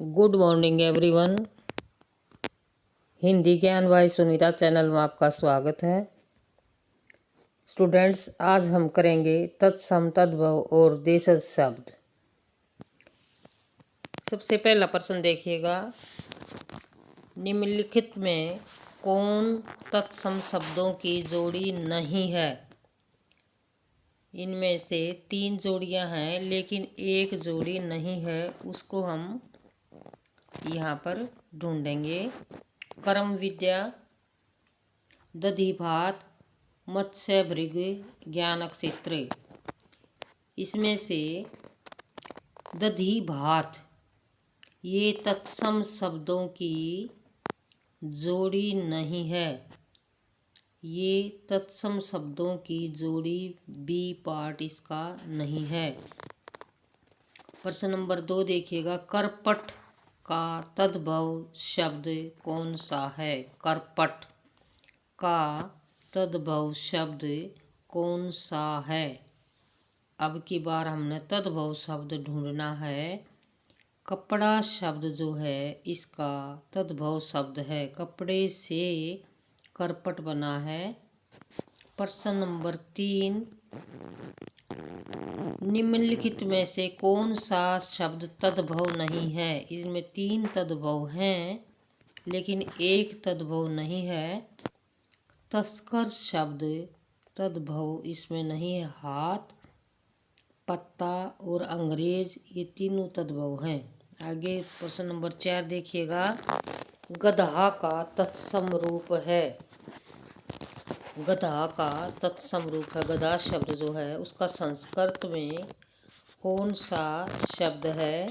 Good morning everyone. Hindi ज्ञान bye Sunita channel में आपका स्वागत है। स्टूडेंट्स, आज हम करेंगे तत्सम तद्भव और देशज शब्द। सबसे पहला प्रश्न देखिएगा, निम्नलिखित में कौन तत्सम शब्दों की जोड़ी नहीं है? इनमें से 3 जोड़ियां हैं लेकिन एक जोड़ी नहीं है, उसको हम यहाँ पर ढूंढेंगे। कर्म विद्या, दधि भात, मत्स्य भृग, ज्ञान क्षेत्र। इसमें से दधि भात ये तत्सम शब्दों की जोड़ी नहीं है। ये तत्सम शब्दों की जोड़ी बी पार्ट इसका नहीं है। प्रश्न नंबर 2 देखिएगा, करपट का तद्भव शब्द कौन सा है? करपट का तद्भव शब्द कौन सा है? अब की बार हमने तद्भव शब्द ढूंढना है। कपड़ा शब्द जो है इसका तद्भव शब्द है, कपड़े से करपट बना है। प्रश्न नंबर 3, निम्नलिखित में से कौन सा शब्द तद्भव नहीं है? इसमें 3 तद्भव हैं लेकिन एक तद्भव नहीं है। तस्कर शब्द तद्भव इसमें नहीं है। हाथ, पत्ता और अंग्रेज ये तीनों तद्भव हैं। आगे प्रश्न नंबर 4 देखिएगा, गधा का तत्सम रूप है। गधा का तत्सम रूप है, गधा शब्द जो है उसका संस्कृत में कौन सा शब्द है?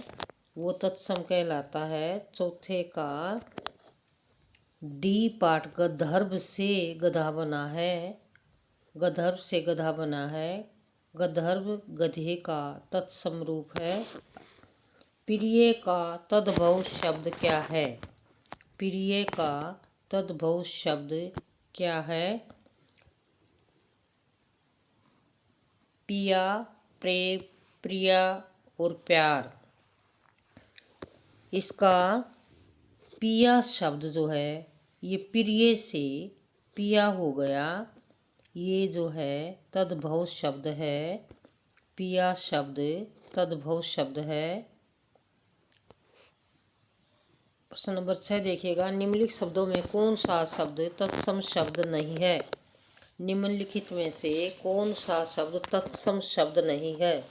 वो तत्सम कहलाता है। चौथे का डी पार्ट गंधर्व से गधा बना है। गंधर्व से गधा बना है। गंधर्व गधे का तत्सम रूप है। प्रिय का तद्भव शब्द क्या है? प्रिय का तद्भव शब्द क्या है? पिया, प्रेम, प्रिया और प्यार। इसका पिया शब्द जो है ये प्रिय से पिया हो गया, ये जो है तद्भव शब्द है। पिया शब्द तद्भव शब्द है। प्रश्न नंबर 6 देखिएगा, निम्नलिखित शब्दों में कौन सा शब्द तत्सम शब्द नहीं है? निम्नलिखित में से कौन सा शब्द तत्सम शब्द नहीं है?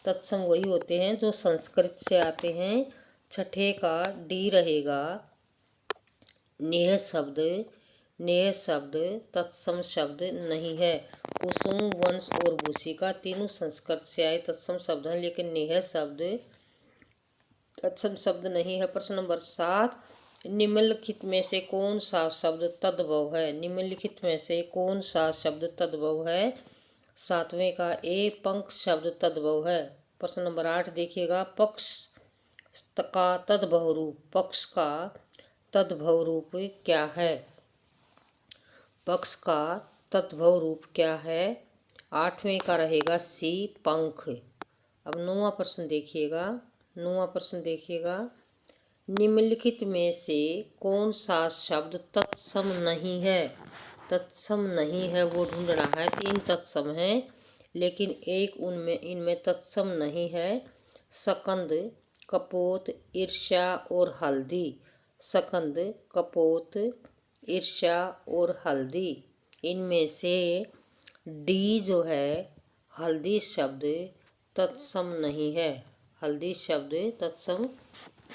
तत्सम वही होते हैं जो संस्कृत से आते हैं। छठे का डी रहेगा, नेह शब्द। नेह शब्द तत्सम शब्द नहीं है। कुसुम, वंश और भूषिका तीनों संस्कृत से आए तत्सम शब्द हैं लेकिन नेह शब्द तत्सम शब्द नहीं है। प्रश्न नंबर 7, निम्नलिखित में से कौन सा शब्द तद्भव है? निम्नलिखित में से कौन सा शब्द तद्भव है? 7वें का ए पंख शब्द तद्भव है। प्रश्न नंबर 8 देखिएगा, पक्ष का तद्भव रूप। पक्ष का तद्भव रूप क्या है? पक्ष का तद्भव रूप क्या है? 8वें का रहेगा सी पंख। अब 9वां प्रश्न देखिएगा। 9वां प्रश्न देखिएगा, निम्नलिखित में से कौन सा शब्द तत्सम नहीं है? तत्सम नहीं है वो ढूंढना है। 3 तत्सम हैं लेकिन एक उनमें इनमें तत्सम नहीं है। सकंद, कपोत, ईर्ष्या और हल्दी। सकंद, कपोत, ईर्ष्या और हल्दी। इनमें से डी जो है हल्दी शब्द तत्सम नहीं है। हल्दी शब्द तत्सम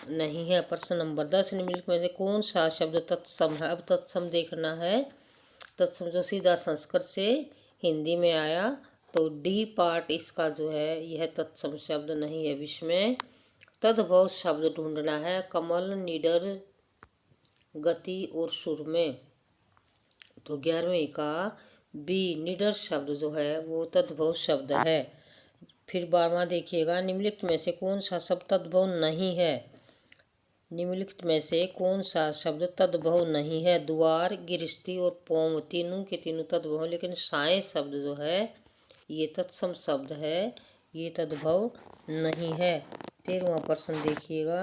नहीं है। प्रश्न नंबर 10, निम्नलिखित में से कौन सा शब्द तत्सम है? अब तत्सम देखना है। तत्सम जो सीधा संस्कृत से हिंदी में आया, तो डी पार्ट इसका जो है यह तत्सम शब्द नहीं है। विश्व में तद्भव शब्द ढूंढना है। कमल, निडर, गति और सुर में। तो 11वें का बी निडर शब्द जो है वो तद्भव शब्द है। फिर 12वां देखिएगा, निम्नलिखित में से कौन सा शब्द तद्भव नहीं है? निम्नलिखित में से कौन सा शब्द तद्भव नहीं है? द्वार, गृहस्थी और पोम तीनों के तीनों तद्भव, लेकिन साय शब्द जो है ये तत्सम शब्द है, ये तद्भव नहीं है। 13वां प्रश्न देखिएगा,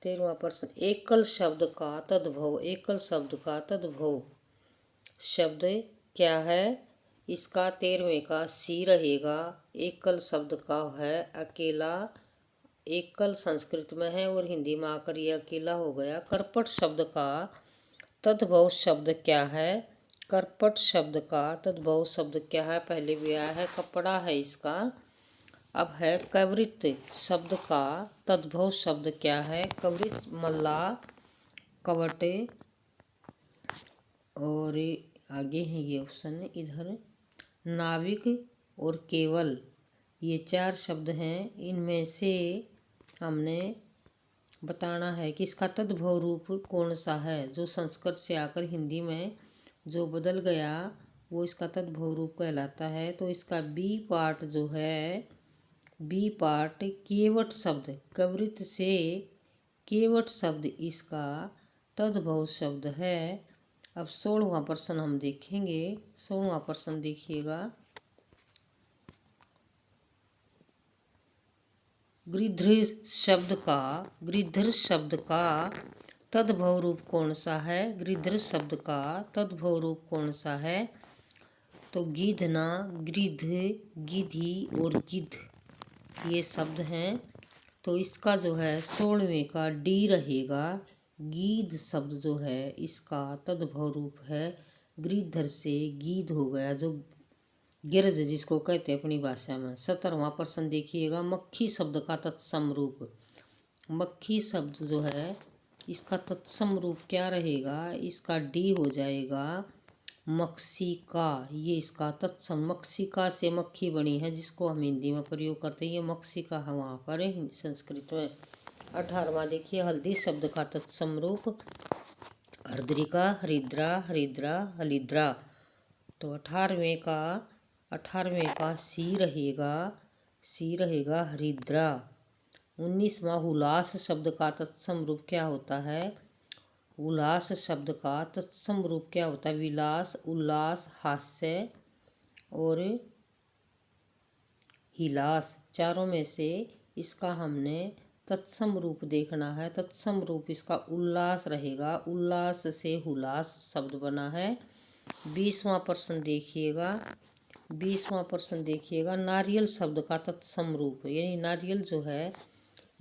13वां प्रश्न, एकल शब्द का तद्भव। एकल शब्द का तद्भव शब्द क्या है? इसका 13वें का सी रहेगा। एकल शब्द का है अकेला। एकल संस्कृत में है और हिंदी में आकर ये अकेला हो गया। करपट शब्द का तद्भव शब्द क्या है? करपट शब्द का तद्भव शब्द क्या है? पहले भी आया है, कपड़ा है इसका। अब है कवरित शब्द का तद्भव शब्द क्या है? कवरित मल्लाह, कवट, और आगे है ये ऑप्शन इधर नाविक और केवल, ये 4 शब्द हैं। इनमें से हमने बताना है कि इसका तद्भव रूप कौन सा है। जो संस्कृत से आकर हिंदी में जो बदल गया वो इसका तद्भव रूप कहलाता है। तो इसका बी पार्ट जो है, बी पार्ट केवट शब्द, कवरित से केवट शब्द इसका तद्भव शब्द है। अब 16वां प्रश्न हम देखेंगे। 16वां प्रश्न देखिएगा। गिरधर शब्द का तद्भव रूप कौन सा है? गिरधर शब्द का तद्भव रूप कौन सा है? तो गिधना, गिद्ध, गिधी और गिद्ध ये शब्द हैं। तो इसका जो है 16वें का डी रहेगा। गीध शब्द जो है इसका तद्भव रूप है। गिरधर से गीध हो गया, जो गिरज जिसको कहते हैं अपनी भाषा में। 17वां प्रश्न देखिएगा। मक्खी शब्द का तत्सम रूप। मक्खी शब्द जो है इसका तत्सम रूप क्या रहेगा? इसका डी हो जाएगा मक्सिका। ये इसका तत्सम, मक्सिका से मक्खी बनी है जिसको हम हिंदी में प्रयोग करते हैं। ये मक्सिका है वहाँ पर संस्कृत में। 18वां देखिए। हल्दी शब्द का तत्सम रूप। हरद्रिका, हरिद्रा, हरिद्रा, हलिद्रा। तो 18वें का सी रहेगा। सी रहेगा हरिद्रा। 19वां हुलास शब्द का तत्सम रूप क्या होता है? उल्लास शब्द का तत्सम रूप क्या होता है? विलास, उल्लास, हास्य और हिलास। चारों में से इसका हमने तत्सम रूप देखना है। तत्सम रूप इसका उल्लास रहेगा। उल्लास से हुलास शब्द बना है। 20वां प्रश्न देखिएगा। 20वां प्रश्न देखिएगा। नारियल शब्द का तत्सम रूप, यानी नारियल जो है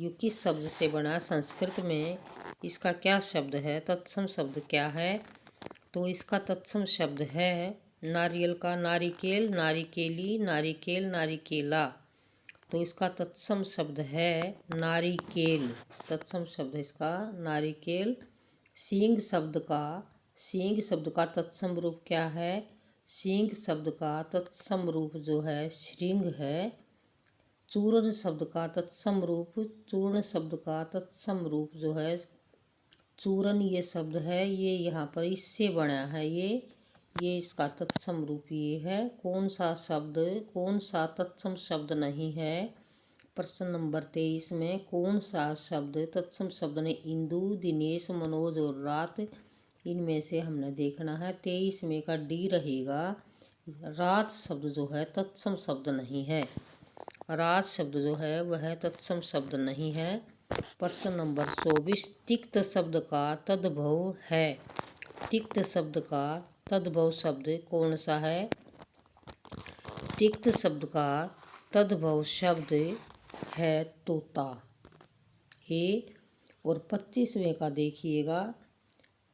ये किस शब्द से बना? संस्कृत में इसका क्या शब्द है? तत्सम शब्द क्या है? तो इसका तत्सम शब्द है नारियल का नारिकेल, नारिकेली, नारिकेल, नारिकेला। तो इसका तत्सम शब्द है नारिकेल। तत्सम शब्द इसका नारिकेल। सींग शब्द का तत्सम रूप क्या है? सींग शब्द का तत्सम रूप जो है श्रृंग है। चूर्ण शब्द का तत्सम रूप, चूर्ण शब्द का तत्सम रूप जो है चूरन ये शब्द है, ये यहाँ पर इससे बना है। ये इसका तत्सम रूप ये है। कौन सा शब्द, कौन सा तत्सम शब्द नहीं है? प्रश्न नंबर 23 में कौन सा शब्द तत्सम शब्द ने? इंदु, दिनेश, मनोज और रात, इनमें से हमने देखना है। 23 में का डी रहेगा। रात शब्द जो है तत्सम शब्द नहीं है। रात शब्द जो है वह तत्सम शब्द नहीं है। प्रश्न नंबर 24 तिक्त शब्द का तद्भव है। तिक्त शब्द का तद्भव शब्द कौन सा है? तिक्त शब्द का तद्भव शब्द है तोता। और 25वें का देखिएगा।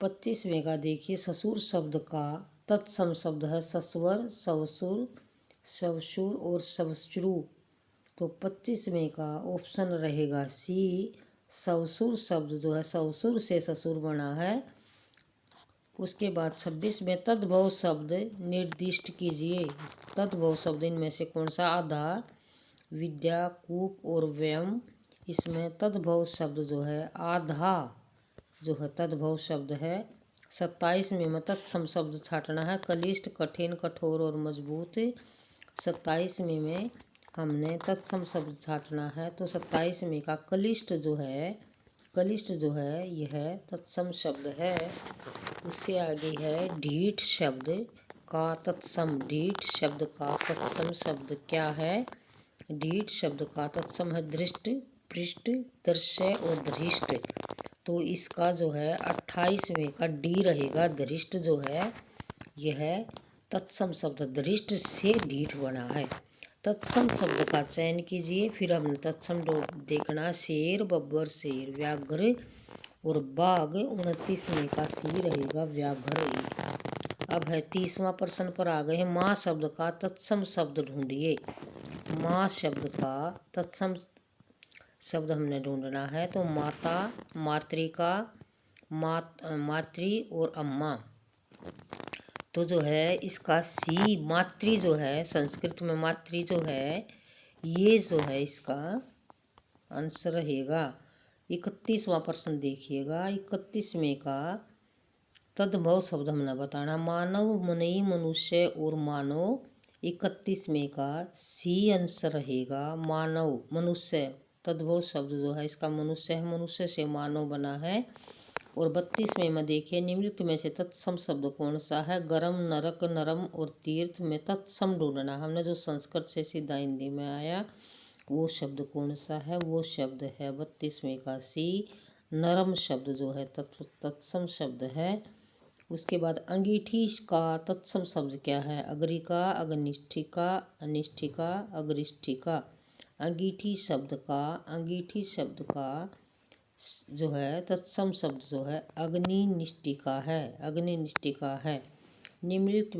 25वें का देखिए। ससुर शब्द का तत्सम शब्द है सस्वर, सवसुर, सवसुर और सवश्रु। तो 25वें का ऑप्शन रहेगा सी। सवसुर शब्द जो है सवसुर से ससुर बना है। उसके बाद 26 में तद्भव शब्द निर्दिष्ट कीजिए। तद्भव शब्द इनमें से कौन सा? आधा, विद्या, कूप और व्यम। इसमें तद्भव शब्द जो है आधा जो है तद्भव शब्द है। 27वें में तत्सम शब्द छाटना है। कलिष्ठ, कठिन, कठोर और मजबूत। 27वें में हमने तत्सम शब्द छाटना है। तो 27वें का कलिष्ठ जो है यह तत्सम शब्द है। उससे आगे है ढीठ शब्द का तत्सम। ढीठ शब्द का तत्सम शब्द क्या है? ढीठ शब्द का तत्सम है दृष्ट, पृष्ठ, दृश्य और धृष्ट। तो इसका जो है 28वें का डी रहेगा। दृष्ट जो है यह तत्सम शब्द दृष्ट से ढीठ बना है। तत्सम शब्द का चयन कीजिए। फिर हमने तत्सम देखना। शेर, बब्बर, शेर, व्याघ्र और बाघ। 29वें का सी रहेगा व्याघ्र। अब है 30वां प्रश्न पर आ गए हैं। माँ शब्द का तत्सम शब्द ढूंढिए। माँ शब्द का तत्सम शब्द हमने ढूंढना है। तो माता, मातृका, मातृ और अम्मा। तो जो है इसका सी मातृ जो है, संस्कृत में मातृ जो है, ये जो है इसका आंसर रहेगा। 31वां प्रश्न देखिएगा। 31वें का तद्भव शब्द हमने बताना। मानव, मुनि, मनुष्य और मानव। 31वें का सी आंसर रहेगा मानव, मनुष्य। तद्भव शब्द जो है इसका मनुष्य है, मनुष्य से मानव बना है। और 32वें में देखिए, निम्नलिखित में से तत्सम शब्द कौन सा है। गरम, नरक, नरम और तीर्थ में तत्सम ढूंढना। हमने जो संस्कृत से सीधा हिंदी में आया वो शब्द कौन सा है, वो शब्द है 32वें का सी नरम शब्द जो है तत्सम शब्द है। उसके बाद अंगीठी का तत्सम शब्द क्या है। अग्रिका, अग्निष्ठिका, अनिष्ठिका, अग्रिष्ठिका। अंगीठी शब्द का जो है तत्सम शब्द जो है अग्निनिष्ठिका है। निम्नलिखित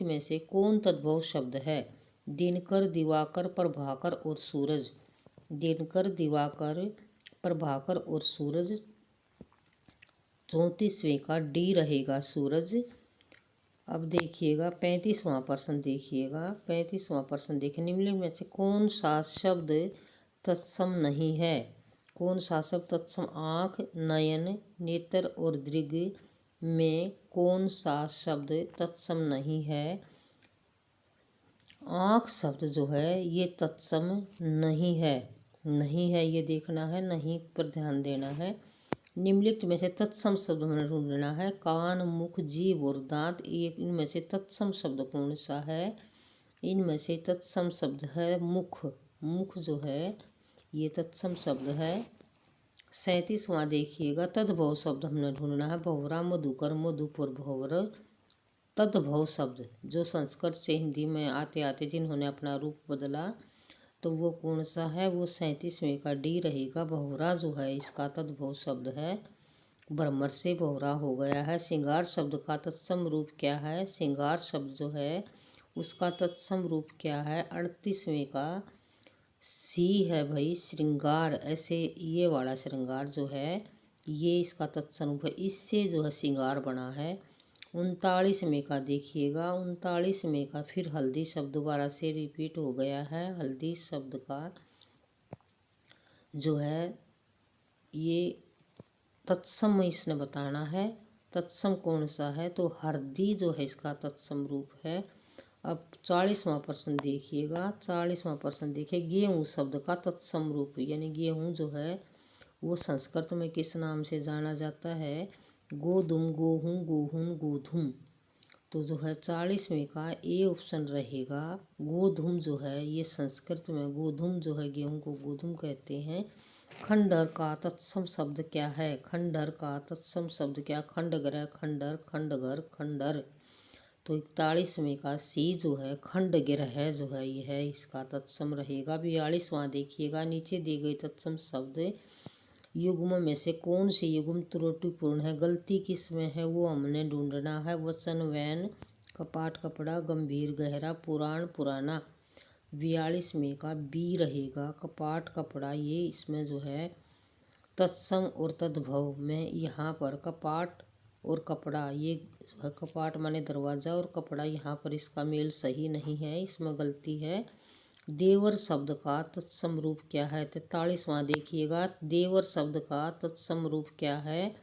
में से कौन तद्भव शब्द है। दिनकर, दिवाकर, प्रभाकर और सूरज। दिनकर, दिवाकर, प्रभाकर और सूरज। 34वें का डी रहेगा सूरज। अब देखिएगा 35वां प्रश्न देखिएगा। 35वां प्रश्न देखिए, निम्नलिखित में से कौन सा शब्द तत्सम नहीं है। कौन सा शब्द तत्सम। आँख, नयन, नेत्र और दृग में कौन सा शब्द तत्सम नहीं है। आँख शब्द जो है ये तत्सम नहीं है ये देखना है, नहीं पर ध्यान देना है। निम्नलिखित में से तत्सम शब्द हमें ढूंढना है। कान, मुख, जीभ और दांत। इनमें से तत्सम शब्द कौन सा है। इनमें से तत्सम शब्द है मुख। मुख जो है ये तत्सम शब्द है। 37वां देखिएगा। तद्भव शब्द हमने ढूंढना है। भंवरा, मधुकर, मधुप और भंवर। तद्भव शब्द जो संस्कृत से हिंदी में आते आते जिन्होंने अपना रूप बदला तो वो कौन सा है, वो 37वें का डी रहेगा। भंवरा जो है इसका तद्भव शब्द है। भ्रमर से भंवरा हो गया है। श्रृंगार शब्द का तत्सम रूप क्या है। श्रृंगार शब्द जो है उसका तत्सम रूप क्या है। 38वें का सी है भाई श्रृंगार। ऐसे ये वाला श्रृंगार जो है ये इसका तत्सम रूप है, इससे जो है श्रृंगार बना है। 39वें का देखिएगा। 39वें का फिर हल्दी शब्द दोबारा से रिपीट हो गया है। हल्दी शब्द का जो है ये तत्सम इसने बताना है। तत्सम कौन सा है, तो हरदी जो है इसका तत्सम रूप है। अब 40वां प्रश्न देखिएगा। 40वां प्रश्न देखिए, गेहूँ शब्द का तत्सम रूप यानी गेहूँ जो है वो संस्कृत में किस नाम से जाना जाता है। गोधुम, गोहूँ, गोहुन, गोधुम। तो जो है 40वें का ए ऑप्शन रहेगा। गोधुम जो है ये संस्कृत में गोधुम जो है गेहूँ को गोधुम कहते हैं। खंडहर का तत्सम शब्द क्या है। खंडहर का तत्सम शब्द क्या। खंडगृह, खंडहर, खंडघर, खंडहर। तो 41वें का सी जो है खंडगृह जो है यह इसका तत्सम रहेगा। 42वां देखिएगा। नीचे दिए गए तत्सम शब्द युग्म में से कौन से युग्म त्रुटिपूर्ण है, गलती किस में है, वो हमने ढूंढना है। वचन, वैन, कपाट, कपड़ा, गंभीर, गहरा, पुराण, पुराना। 42वें का बी रहेगा कपाट, कपड़ा। ये इसमें जो है तत्सम और तद्भव में यहाँ पर कपाट और कपड़ा, ये जो है कपाट माने दरवाज़ा और कपड़ा, यहाँ पर इसका मेल सही नहीं है, इसमें गलती है। देवर शब्द का तत्सम रूप क्या है। 43वां देखिएगा। देवर शब्द का तत्सम रूप क्या है।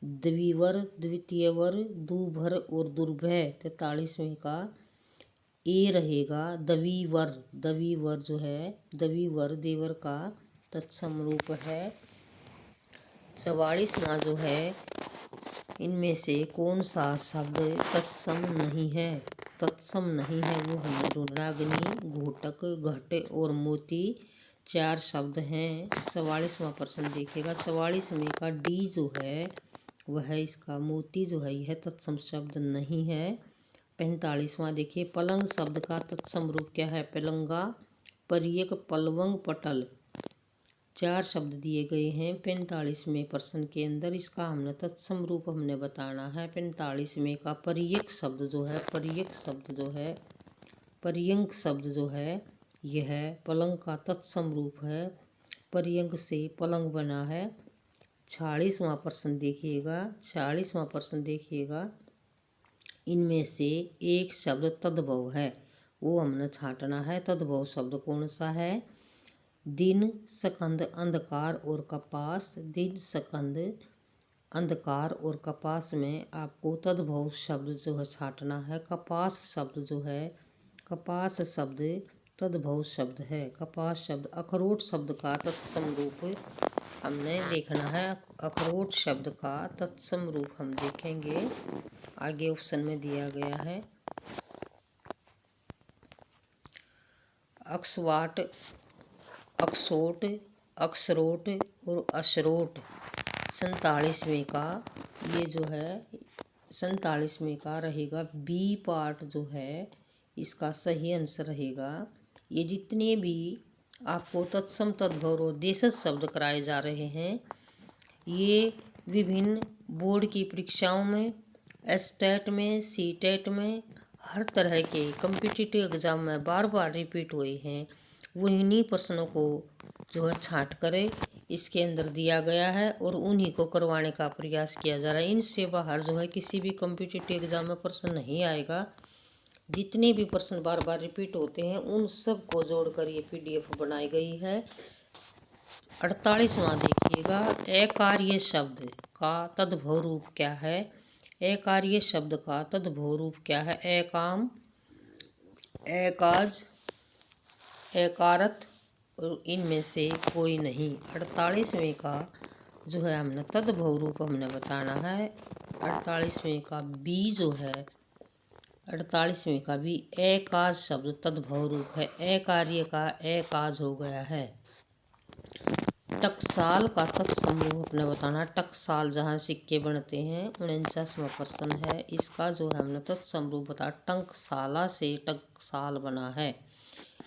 द्विवर, द्वितीयवर, दुभर और दुर्भय। 43वें का ए रहेगा दवीवर। दवीवर जो है दवीवर देवर का तत्सम रूप है। 44वां जो है इनमें से कौन सा शब्द तत्सम नहीं है। तत्सम नहीं है वो हमने ढूंढना। अग्नि, घोटक, घट और मोती। 4 शब्द हैं। 44वां प्रश्न देखिएगा। 44 में का डी जो है वह इसका मोती जो है यह तत्सम शब्द नहीं है। 45वां देखिए। पलंग शब्द का तत्सम रूप क्या है? पलंगा, परियक, पलवंग, पटल। 4 शब्द दिए गए हैं 45वें प्रश्न के अंदर। इसका हमने तत्सम रूप हमने बताना है। 45वें का परियक शब्द जो है, परियक शब्द जो है, पर्यंक शब्द जो है यह पलंग का तत्सम रूप है। पर्यंक से पलंग बना है। 46वां प्रश्न देखिएगा। 46वां प्रश्न देखिएगा। इनमें से एक शब्द तद्भव है, वो हमने छांटना है। तद्भव शब्द कौन सा है? दिन, सकंद, अंधकार और कपास। दिन, सकंद, अंधकार और कपास में आपको तद्भव शब्द जो है छांटना है। कपास शब्द जो है, कपास शब्द तद्भव शब्द है। कपास शब्द। अखरोट शब्द का तत्सम रूप हमने देखना है। अखरोट शब्द का तत्सम रूप हम देखेंगे। आगे ऑप्शन में दिया गया है। अक्सवाट, अक्सोट, अक्सरोट और अशरोट। 47वें का ये जो है 47वें का रहेगा बी पार्ट जो है इसका सही आंसर रहेगा। ये जितने भी आपको तत्सम, तद्भव और देशज शब्द कराए जा रहे हैं ये विभिन्न बोर्ड की परीक्षाओं में, एस्टेट में, सीटेट में, हर तरह के कम्पिटिटिव एग्ज़ाम में बार बार रिपीट हुए हैं। वो इन्हीं प्रश्नों को जो है छांट करे इसके अंदर दिया गया है और उन्हीं को करवाने का प्रयास किया जा रहा है। इनसे बाहर जो है किसी भी कम्पिटिटिव एग्ज़ाम में प्रश्न नहीं आएगा। जितने भी प्रश्न बार बार रिपीट होते हैं उन सब को जोड़कर ये PDF बनाई गई है। 48वां देखिएगा। अकार्य शब्द का तद्भव रूप क्या है? अकार्य शब्द का तद्भव रूप क्या है? अकाम, अकाज, अकारत और इनमें से कोई नहीं। 48वें का जो है हमने तद्भव रूप हमने बताना है। 48वें का बी जो है, 48वें का भी अकाज शब्द तद्भव रूप है। अकार्य का अकाज हो गया है। टकसाल का तत्सम रूप अपने बताना। टकसाल जहाँ सिक्के बनते हैं। 49वां प्रश्न है। इसका जो है हमने तत्सम रूप बता। टंकसाला से टकसाल बना है।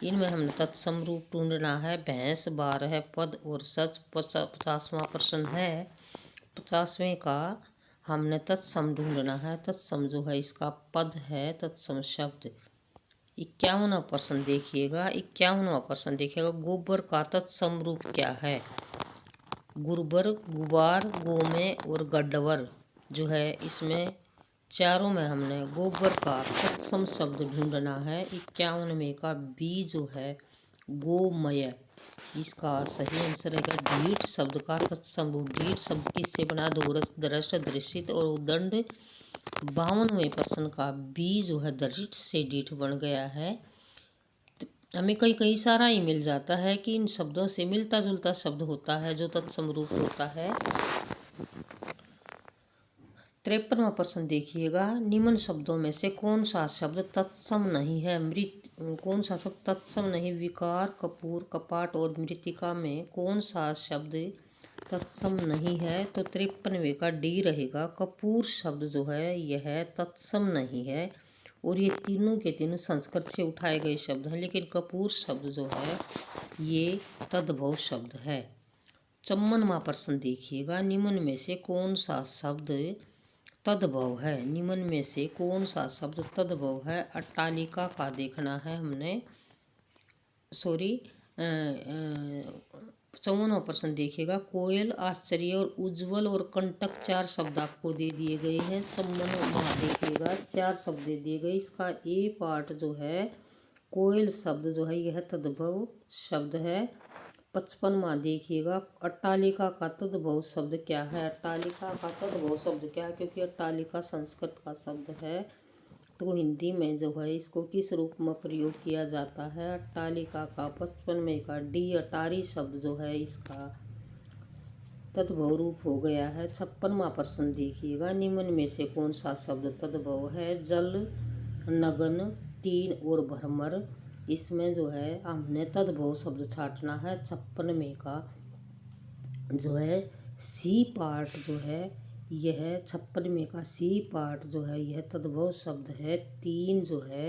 इनमें हमने तत्सम रूप ढूंढना है। भैंस, 12 पद और सच। 50वां प्रश्न है। 50वें का हमने तत्सम ढूंढना है। तत्सम जो है इसका पद है तत्सम शब्द। 51वां प्रश्न देखिएगा। 51वां प्रश्न देखिएगा। गोबर का तत्सम रूप क्या है? गुरबर, गुबार, गोमे और गड्ढवर जो है इसमें चारों में हमने गोबर का तत्सम शब्द ढूंढना है। 51वें का बी जो है गोमय। इसका सही आंसर है ढीठ शब्द का तत्सम रूप। ढीठ शब्द किससे बना? दोरस, दृष्ट, दृशित और उदंड। 52वें प्रश्न का बी जो है दृष्ट से ढीठ बन गया है। हमें कई कई सारा ही मिल जाता है कि इन शब्दों से मिलता जुलता शब्द होता है जो तत्सम रूप होता है। 53वां प्रश्न देखिएगा। निम्न शब्दों में से कौन सा शब्द तत्सम नहीं है? कौन सा शब्द तत्सम नहीं? विकार, कपूर, कपाट और मृतिका में कौन सा शब्द तत्सम नहीं है? तो 53वें का डी रहेगा। कपूर शब्द जो है यह तत्सम नहीं है और ये तीनों के तीनों संस्कृत से उठाए गए शब्द हैं, लेकिन कपूर शब्द जो है ये तद्भव शब्द है। 54वां प्रश्न देखिएगा। निम्न में से कौन सा शब्द तद्भव है? निम्न में से कौन सा शब्द तद्भव है? अट्टालिका का देखना है हमने। 54वां प्रश्न देखिएगा। कोयल, आश्चर्य और उज्ज्वल और कंटक 4 शब्द आपको दे दिए गए हैं। 54वां देखिएगा। 4 शब्द दे दिए गए। इसका ए पार्ट जो है कोयल शब्द जो है यह तद्भव शब्द है। 55वां देखिएगा। अट्टालिका का तद्भव शब्द क्या है? अट्टालिका का तद्भव शब्द क्या है? क्योंकि अट्टालिका संस्कृत का शब्द है तो हिंदी में जो है इसको किस रूप में प्रयोग किया जाता है? अट्टालिका का। 55वें का डी अटारी शब्द जो है इसका तद्भव रूप हो गया है। 56वां प्रश्न देखिएगा। निम्न में से कौन सा शब्द तद्भव है? जल, नगन, तीन और भ्रमर। इसमें जो है हमने तद्भव शब्द छांटना है। 56 में का जो है सी पार्ट जो है यह 56 में का सी पार्ट जो है यह तद्भव शब्द है। 3 जो है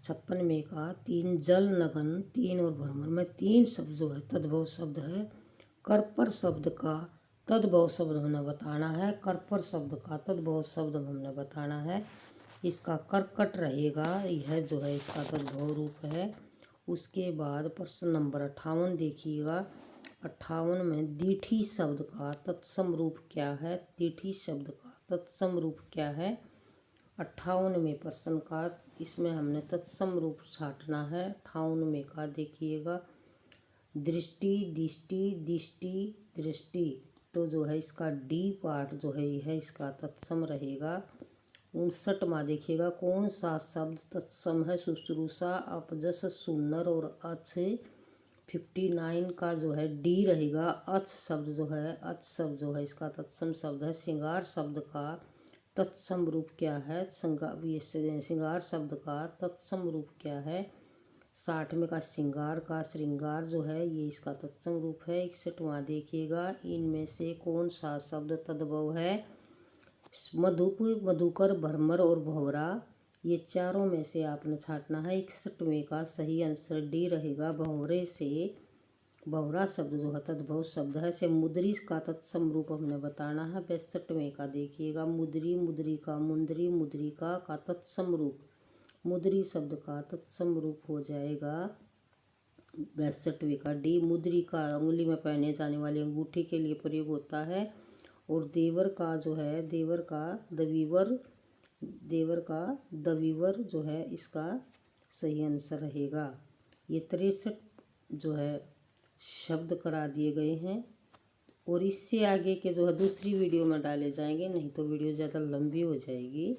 56 में का 3 जल नगन 3 और भ्रमर में 3 शब्द जो है तद्भव शब्द है। कर्पर शब्द का तद्भव शब्द हमने बताना है। कर्पर शब्द का तद्भव शब्द हमने बताना है। इसका कर्कट रहेगा, यह जो है इसका तद्भव रूप है। उसके बाद प्रश्न नंबर 58 देखिएगा। 58 में दीठी शब्द का तत्सम रूप क्या है? दीठी शब्द का तत्सम रूप क्या है? 58 में प्रश्न का इसमें हमने तत्सम रूप छांटना है। 58 में का देखिएगा दृष्टि, दिष्टि, दिष्टि, दृष्टि, तो जो है इसका डी पार्ट जो है यह इसका तत्सम रहेगा। 59वां देखिएगा कौन सा शब्द तत्सम है? शुश्रूषा, अपजस, सुन्नर और अच। 59 का जो है डी रहेगा। अच शब्द जो है, अच शब्द जो है इसका तत्सम शब्द है। श्रृंगार शब्द का तत्सम रूप क्या है? श्रृंगार शब्द का तत्सम रूप क्या है? 60 में का श्रृंगार का श्रृंगार जो है ये इसका तत्सम रूप है। 61वां देखिएगा इनमें से कौन सा शब्द तद्भव है? मधुप, मधुकर, भ्रमर और भंवरा, ये चारों में से आपने छांटना है। 61वें का सही आंसर डी रहेगा। भंवरे से भंवरा शब्द जो है तद्भव शब्द है। से मुद्री का तत्सम रूप हमने बताना है। 62वें का देखिएगा मुद्री, मुद्रिका, मुंदरी, मुद्रिका का तत्सम रूप, मुद्री शब्द का तत्सम रूप हो जाएगा 62वें का डी। मुद्रिका उंगली में पहने जाने वाली अंगूठी के लिए प्रयोग होता है। और देवर का जो है देवर का दवीवर, देवर का दवीवर जो है इसका सही आंसर रहेगा। ये 63 जो है शब्द करा दिए गए हैं और इससे आगे के जो है दूसरी वीडियो में डाले जाएंगे, नहीं तो वीडियो ज़्यादा लंबी हो जाएगी।